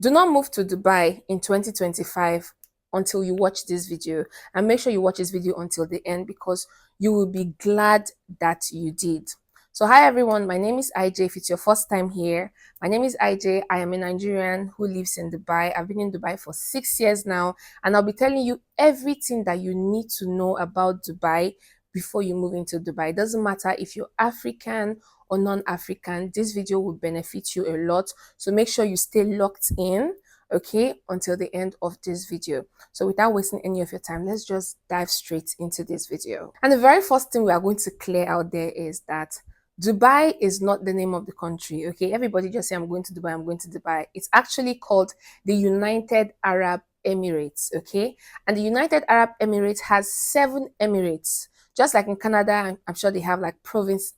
Do not move to Dubai in 2025 until you watch this video, and make sure you watch this video until the end because you will be glad that you did. So hi everyone, my name is IJ. If it's your first time here, my name is IJ. I am a Nigerian who lives in Dubai. I've been in Dubai for 6 years now, and I'll be telling you everything that you need to know about Dubai before you move into Dubai. It doesn't matter if you're African or non-African, this video will benefit you a lot. So make sure you stay locked in, okay, until the end of this video. So without wasting any of your time, let's just dive straight into this video. And the very first thing we are going to clear out there is that Dubai is not the name of the country, okay? Everybody just say, I'm going to Dubai, I'm going to Dubai. It's actually called the United Arab Emirates, okay? And the United Arab Emirates has 7 emirates. Just like in Canada, I'm sure they have like province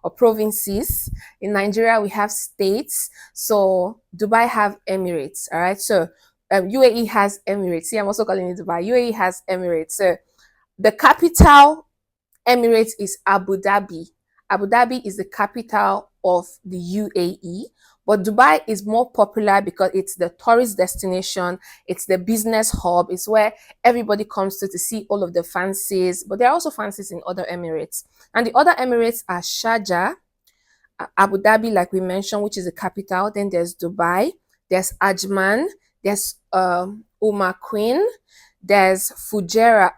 or provinces. In Nigeria, we have states. So Dubai have emirates, all right? So UAE has emirates. See, I'm also calling it Dubai. UAE has emirates. So the capital Emirates is Abu Dhabi. Abu Dhabi is the capital of the UAE, but Dubai is more popular because it's the tourist destination, it's the business hub, it's where everybody comes to see all of the fancies, but there are also fancies in other Emirates. And the other Emirates are Sharjah, Abu Dhabi, like we mentioned, which is the capital. Then there's Dubai, there's Ajman, there's Queen, there's Fujairah,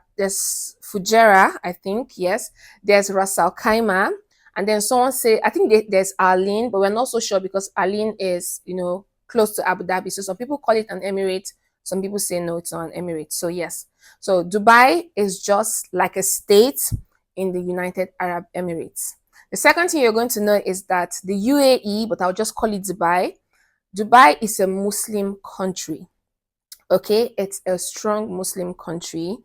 I think, yes. There's Ras Al Khaimah, and then someone say, I think there's Alin, but we're not so sure because Alin is, close to Abu Dhabi. So some people call it an emirate, some people say no, it's not an emirate. So yes, so Dubai is just like a state in the United Arab Emirates. The second thing you're going to know is that the UAE, but I'll just call it Dubai. Dubai is a Muslim country. Okay, it's a strong Muslim country.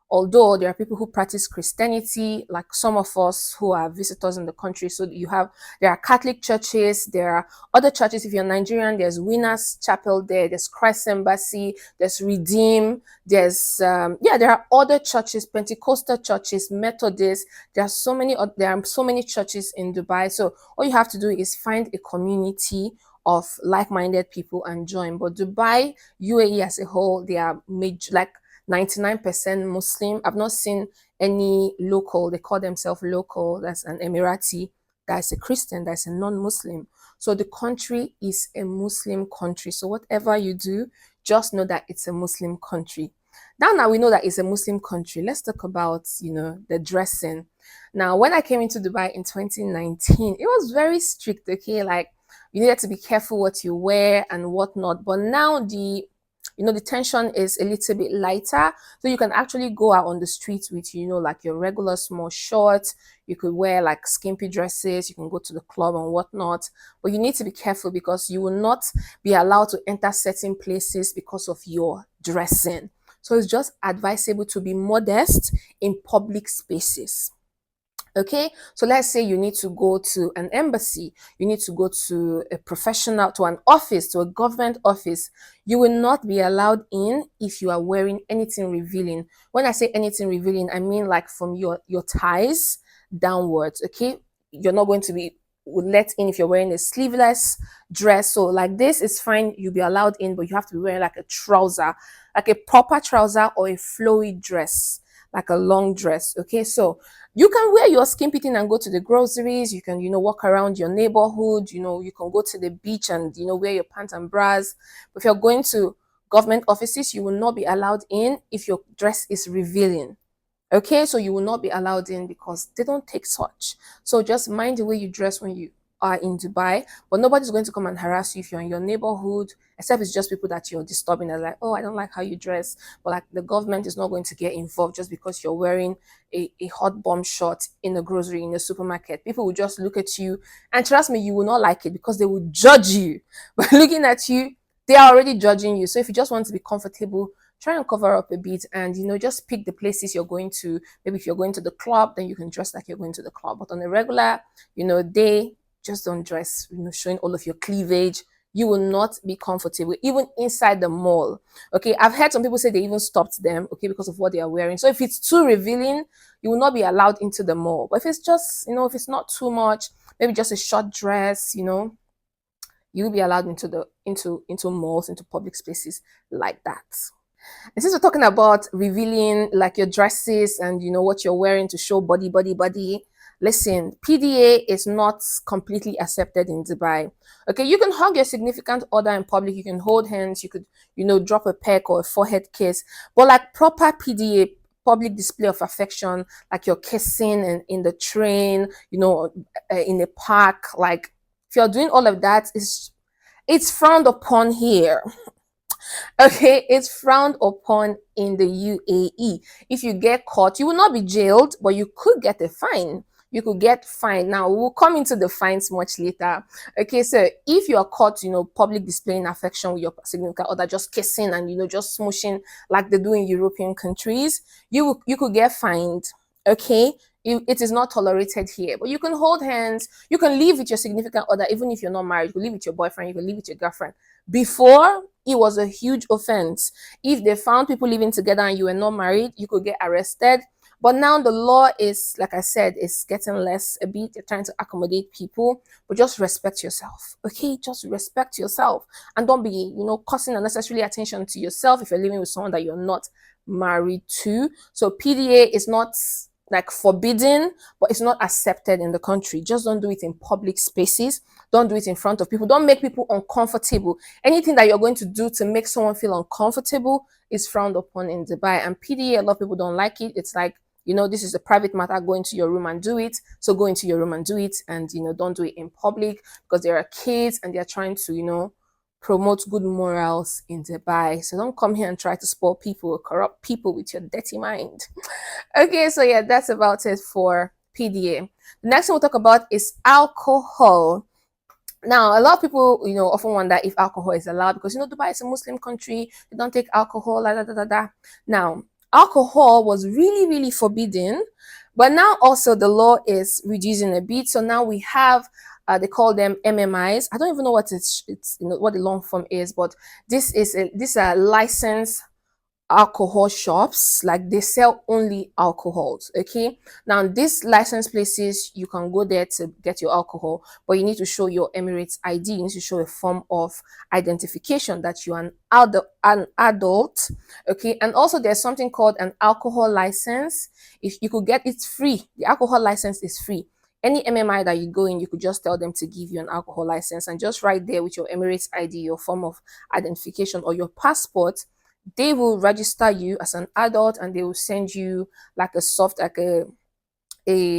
Although there are people who practice Christianity, like some of us who are visitors in the country. So there are Catholic churches, there are other churches. If you're Nigerian, there's Winners Chapel there's Christ Embassy, there's Redeem, there are other churches, Pentecostal churches, Methodists. There are so many churches in Dubai. So all you have to do is find a community of like-minded people and join. But Dubai, UAE as a whole, they are major, like 99% Muslim. I've not seen any local, they call themselves local, that's an Emirati, that's a Christian, that's a non-Muslim. So the country is a Muslim country. So whatever you do, just know that it's a Muslim country. Now we know that it's a Muslim country. Let's talk about, the dressing. Now, when I came into Dubai in 2019, it was very strict, okay? Like, you needed to be careful what you wear and whatnot. But now the tension is a little bit lighter. So you can actually go out on the streets with, like your regular small shorts. You could wear like skimpy dresses. You can go to the club and whatnot. But you need to be careful because you will not be allowed to enter certain places because of your dressing. So it's just advisable to be modest in public spaces. Okay, so let's say you need to go to an embassy, you need to go to an office, to a government office. You will not be allowed in if you are wearing anything revealing. When I say anything revealing, I mean like from your thighs downwards. Okay, you're not going to be let in if you're wearing a sleeveless dress. So like this is fine, you'll be allowed in, but you have to be wearing like a trouser, like a proper trouser or a flowy dress, like a long dress. Okay, so you can wear your skimpy thing and go to the groceries. You can, walk around your neighborhood. You can go to the beach and, wear your pants and bras. But if you're going to government offices, you will not be allowed in if your dress is revealing. Okay, so you will not be allowed in because they don't take such. So just mind the way you dress when you are in Dubai, but nobody's going to come and harass you if you're in your neighborhood, except it's just people that you're disturbing. They're like, oh, I don't like how you dress. But like the government is not going to get involved just because you're wearing a hot bomb shot in a grocery, in a supermarket. People will just look at you, and trust me, you will not like it because they will judge you. But looking at you, they are already judging you. So if you just want to be comfortable, try and cover up a bit and just pick the places you're going to. Maybe if you're going to the club, then you can dress like you're going to the club. But on a regular, day, just don't dress, showing all of your cleavage. You will not be comfortable, even inside the mall. Okay, I've heard some people say they even stopped them, okay, because of what they are wearing. So if it's too revealing, you will not be allowed into the mall. But if it's just, if it's not too much, maybe just a short dress, you'll be allowed into the into malls, into public spaces like that. And since we're talking about revealing like your dresses and what you're wearing to show body, body, body, listen, PDA is not completely accepted in Dubai. Okay, you can hug your significant other in public, you can hold hands, you could, drop a peck or a forehead kiss, but like proper PDA, public display of affection, like you're kissing in the train, in a park, like if you're doing all of that, it's frowned upon here. Okay, it's frowned upon in the UAE. If you get caught, you will not be jailed, but you could get a fine. You could get fined. Now we'll come into the fines much later. Okay, so if you are caught, public displaying affection with your significant other, just kissing and just smooshing like they do in European countries, you could get fined. Okay, it is not tolerated here. But you can hold hands. You can live with your significant other, even if you're not married. You can live with your boyfriend. You can live with your girlfriend. Before, it was a huge offense. If they found people living together and you were not married, you could get arrested. But now the law is, like I said, is getting less a bit. They're trying to accommodate people, but just respect yourself. Okay, just respect yourself and don't be, causing unnecessary attention to yourself if you're living with someone that you're not married to. So PDA is not like forbidden, but it's not accepted in the country. Just don't do it in public spaces. Don't do it in front of people. Don't make people uncomfortable. Anything that you're going to do to make someone feel uncomfortable is frowned upon in Dubai. And PDA, a lot of people don't like it. It's like, this is a private matter. Go into your room and do it. So go into your room and do it. And, don't do it in public because there are kids and they're trying to, promote good morals in Dubai. So don't come here and try to spoil people or corrupt people with your dirty mind. Okay, so yeah, that's about it for PDA. The next thing we'll talk about is alcohol. Now, a lot of people, often wonder if alcohol is allowed because, Dubai is a Muslim country. They don't take alcohol, la da da da da. Now, alcohol was really, really forbidden, but now also the law is reducing a bit. So now we have, they call them MMIs. I don't even know what it's what the long form is, but these are licensed alcohol shops, like they sell only alcohols. Okay, now these licensed places, you can go there to get your alcohol, but you need to show your Emirates ID. You need to show a form of identification that you are an adult. Okay, and also there's something called an alcohol license. If you could get, it's free. The alcohol license is free. Any MMI that you go in, you could just tell them to give you an alcohol license, and just right there with your Emirates ID, your form of identification or your passport, they will register you as an adult and they will send you like a soft, like a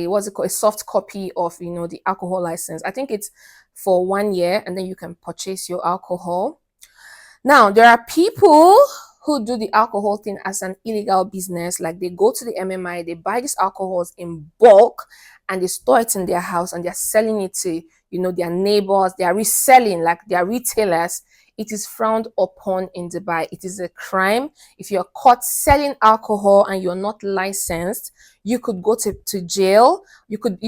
what's it called, a soft copy of the alcohol license. I think it's for 1 year, and then you can purchase your alcohol. Now there are people who do the alcohol thing as an illegal business. Like they go to the MMI, they buy these alcohols in bulk and they store it in their house and they're selling it to their neighbors. They are reselling, like they are retailers. It is frowned upon in Dubai. It is a crime. If you're caught selling alcohol and you're not licensed, you could go to jail. You could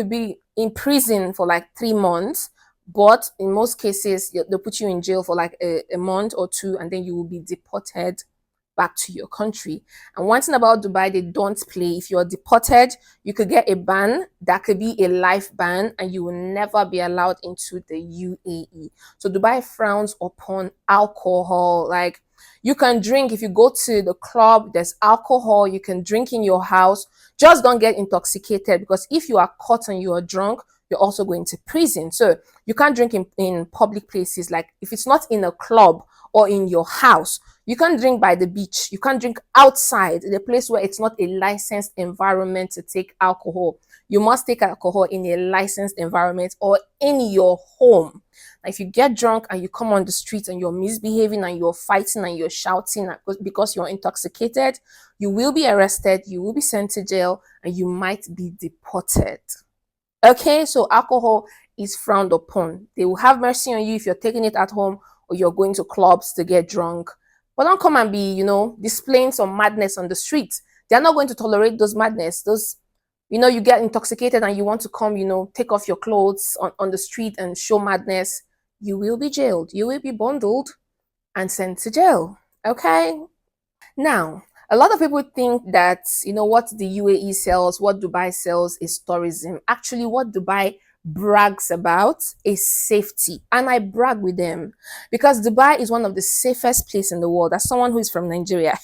be in prison for like 3 months. But in most cases, they'll put you in jail for like a month or two, and then you will be deported back to your country. And one thing about Dubai, they don't play. If you're deported, you could get a ban that could be a life ban, and you will never be allowed into the UAE. So Dubai frowns upon alcohol. Like you can drink if you go to the club, there's alcohol, you can drink in your house. Just don't get intoxicated, because if you are caught and you are drunk, you're also going to prison. So you can't drink in public places. Like if it's not in a club or in your house, you can't drink by the beach. You can't drink outside, the place where it's not a licensed environment to take alcohol. You must take alcohol in a licensed environment or in your home. Now, if you get drunk and you come on the street and you're misbehaving and you're fighting and you're shouting because you're intoxicated, you will be arrested, you will be sent to jail, and you might be deported. Okay, so alcohol is frowned upon. They will have mercy on you if you're taking it at home or you're going to clubs to get drunk. But don't come and be, displaying some madness on the street. They're not going to tolerate those madness. You get intoxicated and you want to come, take off your clothes on the street and show madness. You will be jailed. You will be bundled and sent to jail. Okay? Now, a lot of people think that, what the UAE sells, what Dubai sells is tourism. Actually, what Dubai brags about is safety. And I brag with them because Dubai is one of the safest places in the world. As someone who is from Nigeria,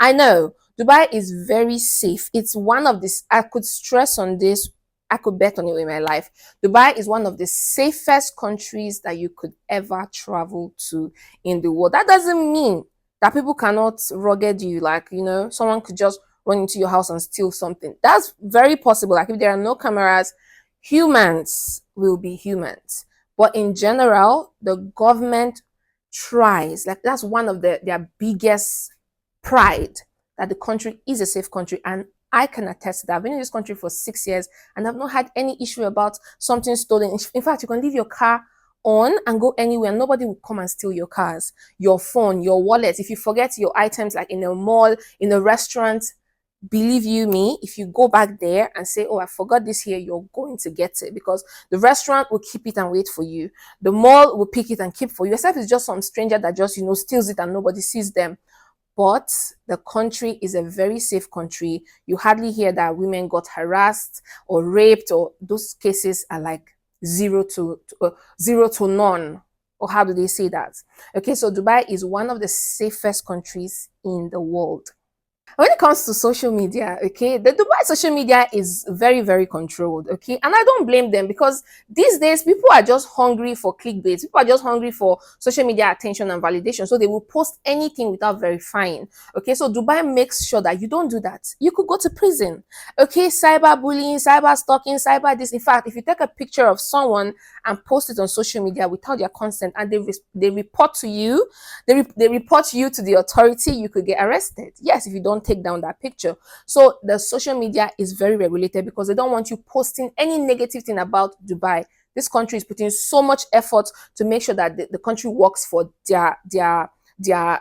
I know Dubai is very safe. It's one of this, I could stress on this, I could bet on it in my life. Dubai is one of the safest countries that you could ever travel to in the world. That doesn't mean that people cannot rugged you, like, someone could just run into your house and steal something. That's very possible. Like, if there are no cameras, humans will be humans. But in general, the government tries, like, that's one of their biggest pride, that the country is a safe country. And I can attest to that. I've been in this country for 6 years and I've not had any issue about something stolen. In fact, you can leave your car on and go anywhere. Nobody will come and steal your cars, your phone, your wallet. If you forget your items, like in a mall, in a restaurant, believe you me, if you go back there and say, oh, I forgot this here, you're going to get it, because the restaurant will keep it and wait for you. The mall will pick it and keep for you, except it's just some stranger that just, steals it and nobody sees them. But the country is a very safe country. You hardly hear that women got harassed or raped, or those cases are like zero to none. Or how do they say that? Okay, so Dubai is one of the safest countries in the world. When it comes to social media, okay, the Dubai social media is very, very controlled, okay, and I don't blame them, because these days people are just hungry for clickbait. People are just hungry for social media attention and validation, so they will post anything without verifying. Okay, so Dubai makes sure that you don't do that. You could go to prison. Okay, cyber bullying, cyber stalking, cyber this. In fact, if you take a picture of someone and post it on social media without their consent, and they report to you, they report you to the authority, you could get arrested. Yes, if you don't take down that picture. So the social media is very regulated because they don't want you posting any negative thing about Dubai. This country is putting so much effort to make sure that the country works for their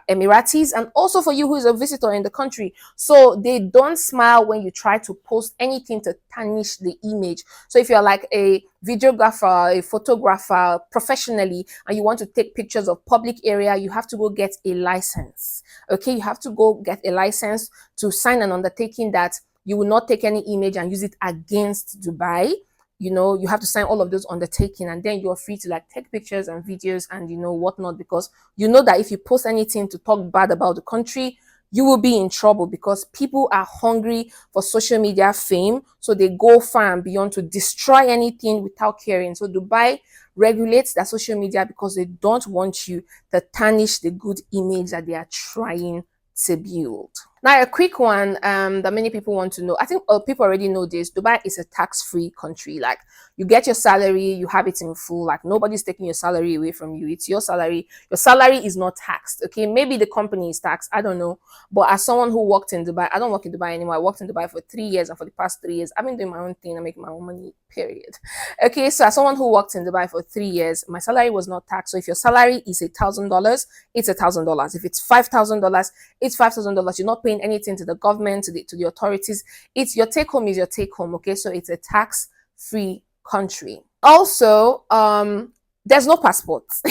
Emiratis, and also for you who is a visitor in the country. So they don't smile when you try to post anything to tarnish the image. So if you're like a videographer, a photographer professionally, and you want to take pictures of public area, you have to go get a license. Okay, you have to go get a license to sign an undertaking that you will not take any image and use it against Dubai. You have to sign all of those undertaking, and then you're free to like take pictures and videos and whatnot, because you know that if you post anything to talk bad about the country, you will be in trouble, because people are hungry for social media fame, so they go far and beyond to destroy anything without caring. So Dubai regulates their social media because they don't want you to tarnish the good image that they are trying to build. Now, a quick one that many people want to know. I think people already know this. Dubai is a tax-free country. Like, you get your salary, you have it in full. Like, nobody's taking your salary away from you. It's your salary. Your salary is not taxed. Okay, maybe the company is taxed. I don't know. But as someone who worked in Dubai, I don't work in Dubai anymore. I worked in Dubai for 3 years, and for the past 3 years, I've been doing my own thing. I make my own money. Period. Okay, so as someone who worked in Dubai for 3 years, my salary was not taxed. So if your salary is $1,000, it's $1,000. If it's $5,000, it's $5,000. You're not paying anything to the government, to the authorities. It's your take home is your take home. Okay, so it's a tax-free country. Also, there's no passports.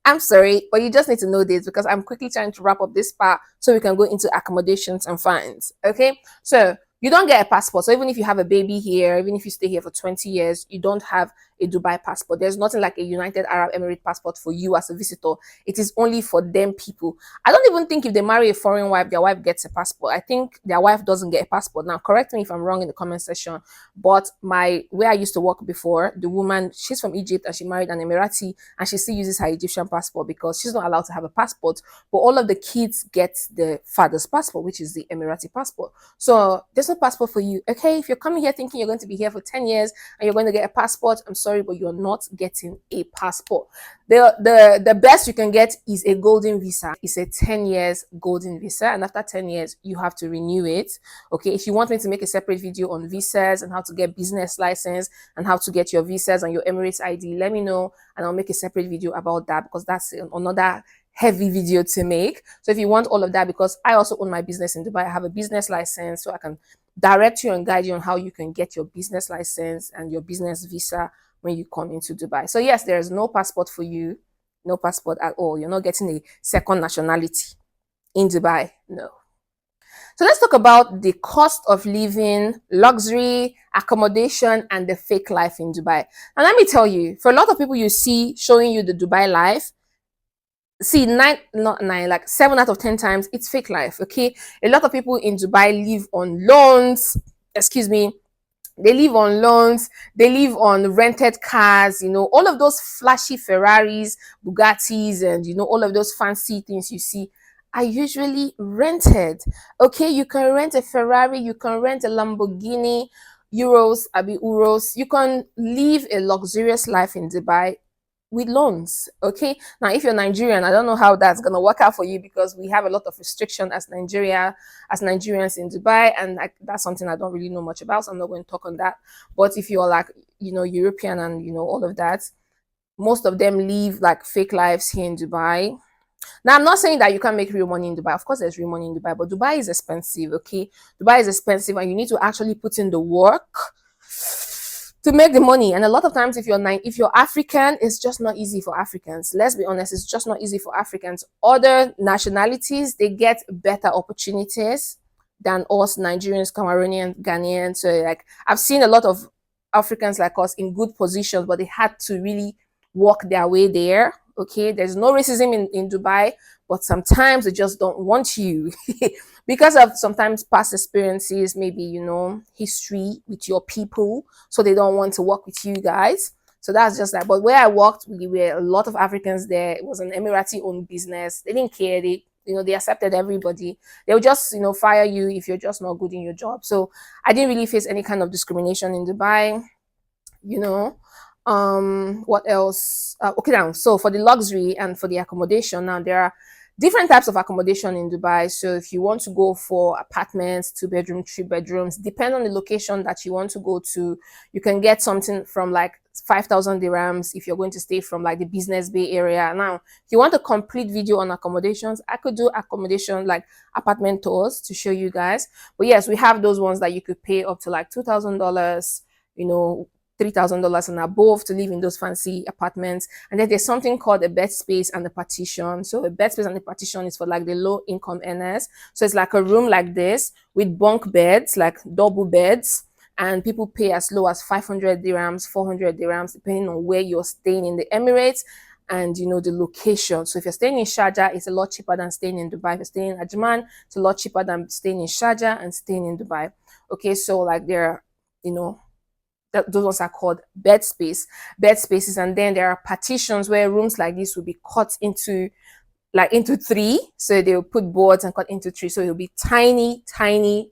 I'm sorry, but you just need to know this, because I'm quickly trying to wrap up this part so we can go into accommodations and fines. Okay, so you don't get a passport. So even if you have a baby here, even if you stay here for 20 years, you don't have a Dubai passport. There's nothing like a United Arab Emirates passport for you as a visitor. It is only for them people. I don't even think if they marry a foreign wife, their wife gets a passport. I think their wife doesn't get a passport. Now, correct me if I'm wrong in the comment section, but where I used to work before, the woman, she's from Egypt and she married an Emirati, and she still uses her Egyptian passport because she's not allowed to have a passport. But all of the kids get the father's passport, which is the Emirati passport. So there's no passport for you. Okay, if you're coming here thinking you're going to be here for 10 years and you're going to get a passport, I'm sorry, but you're not getting a passport. The best you can get is a golden visa. It's a 10 years golden visa, and after 10 years you have to renew it. Okay, if you want me to make a separate video on visas and how to get business license and how to get your visas and your Emirates ID, let me know and I'll make a separate video about that, because that's another heavy video to make. So if you want all of that, because I also own my business in Dubai, I have a business license, so I can direct you and guide you on how you can get your business license and your business visa when you come into Dubai. So yes, there is no passport for you, no passport at all. You're not getting a second nationality in Dubai, no. So let's talk about the cost of living, luxury, accommodation, and the fake life in Dubai. And let me tell you, for a lot of people you see showing you the Dubai life, see nine, not nine, like 7 out of 10 times it's fake life. Okay, a lot of people in Dubai live on loans. Excuse me, they live on loans, they live on rented cars, all of those flashy Ferraris, Bugattis, and all of those fancy things you see are usually rented. Okay, you can rent a Ferrari, you can rent a Lamborghini, euros, abi euros. You can live a luxurious life in Dubai with loans. Okay, now if you're Nigerian, I don't know how that's gonna work out for you, because we have a lot of restriction as Nigerians in Dubai, and that's something I don't really know much about, so I'm not going to talk on that. But if you're like European and all of that, most of them live like fake lives here in Dubai. Now, I'm not saying that you can't make real money in Dubai. Of course, there's real money in Dubai, but Dubai is expensive. Okay, Dubai is expensive, and you need to actually put in the work to make the money. And a lot of times, if you're African, it's just not easy for Africans. Let's be honest, it's just not easy for Africans. Other nationalities, they get better opportunities than us Nigerians, Cameroonians, Ghanaians. So like I've seen a lot of Africans like us in good positions, but they had to really work their way there. Okay, there's no racism in Dubai, but sometimes they just don't want you because of sometimes past experiences, maybe history with your people, so they don't want to work with you guys. So that's just that. But where I worked, we were a lot of Africans there. It was an Emirati owned business. They didn't care. They accepted everybody. They'll just fire you if you're just not good in your job. So I didn't really face any kind of discrimination in Dubai. you know what else? Okay, now, so for the luxury and for the accommodation, now there are different types of accommodation in Dubai. So if you want to go for apartments, 2 bedroom, 3 bedrooms, depend on the location that you want to go to, you can get something from like 5,000 dirhams if you're going to stay from like the Business Bay area. Now, if you want a complete video on accommodations, I could do accommodation like apartment tours to show you guys. But yes, we have those ones that you could pay up to like $2,000, $3,000 and above to live in those fancy apartments. And then there's something called a bed space and a partition. So a bed space and a partition is for like the low income earners. So it's like a room like this with bunk beds, like double beds. And people pay as low as 500 dirhams, 400 dirhams, depending on where you're staying in the Emirates and the location. So if you're staying in Sharjah, it's a lot cheaper than staying in Dubai. If you're staying in Ajman, it's a lot cheaper than staying in Sharjah and staying in Dubai. Okay, so like those ones are called bed spaces, and then there are partitions where rooms like this will be cut into three. So they'll put boards and cut into three, so it'll be tiny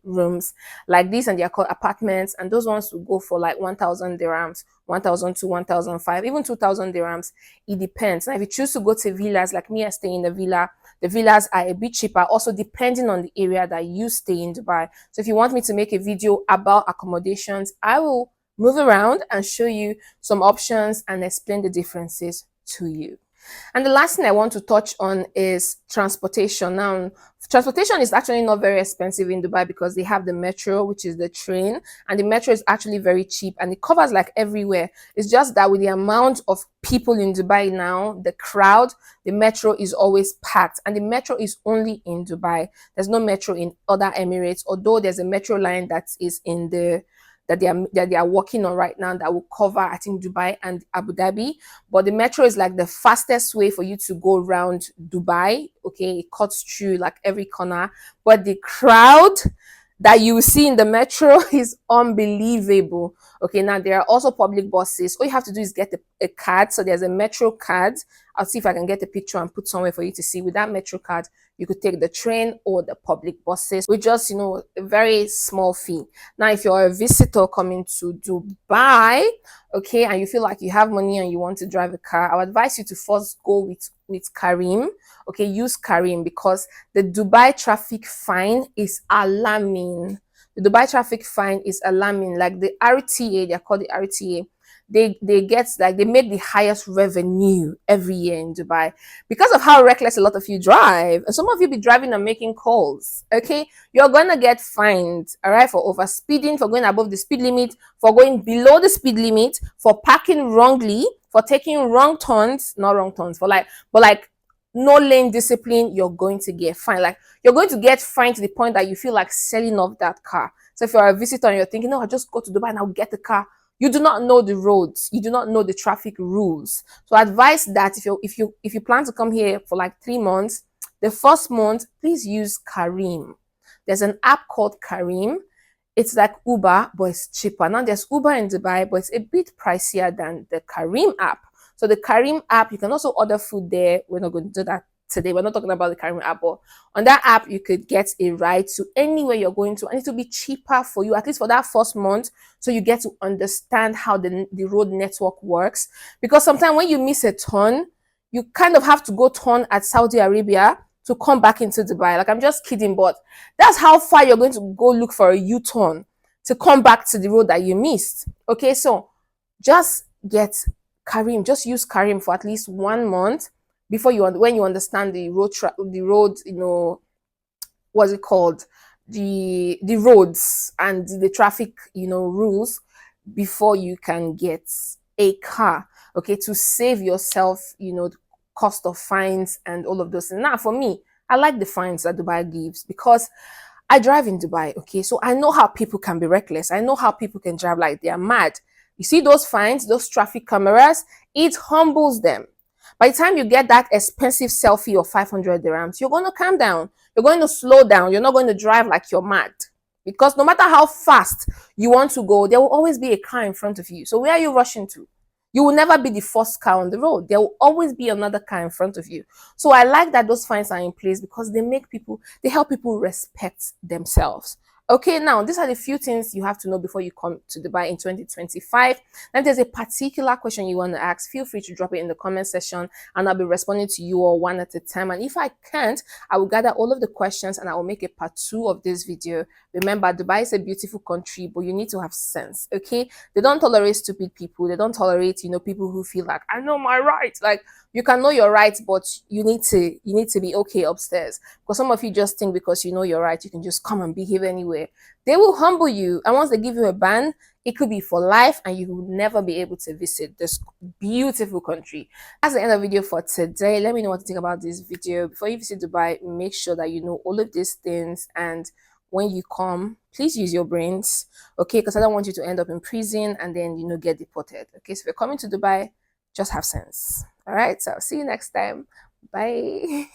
rooms like this, and they're called apartments. And those ones will go for like 1,000 dirhams, 1,000 to 1,005, even 2,000 dirhams. It depends. Now if you choose to go to villas, like me, I stay in a villa. The villas are a bit cheaper, also depending on the area that you stay in Dubai. So if you want me to make a video about accommodations, I will move around and show you some options and explain the differences to you. And the last thing I want to touch on is transportation. Now, transportation is actually not very expensive in Dubai because they have the metro, which is the train, and the metro is actually very cheap and it covers like everywhere. It's just that with the amount of people in Dubai now, the crowd, the metro is always packed, and the metro is only in Dubai. There's no metro in other Emirates, although there's a metro line that is in the that they are working on right now that will cover, I think, Dubai and Abu Dhabi. But the metro is like the fastest way for you to go around Dubai. Okay, it cuts through like every corner. But the crowd that you see in the metro is unbelievable. Okay, now there are also public buses. All you have to do is get a card. So there's a metro card. I'll see if I can get a picture and put somewhere for you to see. With that metro card, you could take the train or the public buses with just, a very small fee. Now, if you're a visitor coming to Dubai, okay, and you feel like you have money and you want to drive a car, I would advise you to first go with Karim. Okay, use Karim, because the Dubai traffic fine is alarming. The Dubai traffic fine is alarming. Like the RTA, they're called the RTA. They make the highest revenue every year in Dubai because of how reckless a lot of you drive. And some of you be driving and making calls. Okay, you're gonna get fined, all right, for over speeding, for going above the speed limit, for going below the speed limit, for parking wrongly, for taking wrong turns, not wrong turns, but like no lane discipline, you're going to get fined. Like, you're going to get fined to the point that you feel like selling off that car. So if you're a visitor and you're thinking, no, I'll just go to Dubai and I'll get the car, you do not know the roads, you do not know the traffic rules. So advise that if you plan to come here for like 3 months, the first month, please use Karim. There's an app called Karim. It's like Uber, but it's cheaper. Now there's Uber in Dubai, but it's a bit pricier than the Karim app. So the Karim app, you can also order food there. We're not going to do that today. We're not talking about the Karim app, but on that app, you could get a ride to anywhere you're going to, and it will be cheaper for you, at least for that first month, so you get to understand how the road network works. Because sometimes when you miss a turn, you kind of have to go turn at Saudi Arabia to come back into Dubai. Like, I'm just kidding, but that's how far you're going to go look for a U-turn to come back to the road that you missed. Okay, so just get Karim. Just use Karim for at least 1 month before when you understand the road, what's it called? The roads and the traffic, rules, before you can get a car. Okay, to save yourself, the cost of fines and all of those things. Now, for me, I like the fines that Dubai gives because I drive in Dubai, okay? So I know how people can be reckless. I know how people can drive like they are mad. You see those fines, those traffic cameras, it humbles them. By the time you get that expensive selfie of 500 dirhams, you're going to calm down. You're going to slow down. You're not going to drive like you're mad. Because no matter how fast you want to go, there will always be a car in front of you. So where are you rushing to? You will never be the first car on the road. There will always be another car in front of you. So I like that those fines are in place because they help people respect themselves. Okay, now these are the few things you have to know before you come to Dubai in 2025. Now, if there's a particular question you want to ask, feel free to drop it in the comment section and I'll be responding to you all one at a time. And if I can't, I will gather all of the questions and I will make a part 2 of this video. Remember, Dubai is a beautiful country, but you need to have sense, okay? They don't tolerate stupid people. They don't tolerate, people who feel like, I know my rights. Like, you can know your rights, but you need to be okay upstairs. Because some of you just think because you know your right, you can just come and behave anywhere. They will humble you, and once they give you a ban, it could be for life, and you will never be able to visit this beautiful country. That's the end of the video for today. Let me know what you think about this video. Before you visit Dubai, make sure that you know all of these things, and when you come, please use your brains, okay? Because I don't want you to end up in prison and then get deported. Okay, so if you're coming to Dubai, just have sense. All right, so I'll see you next time. Bye.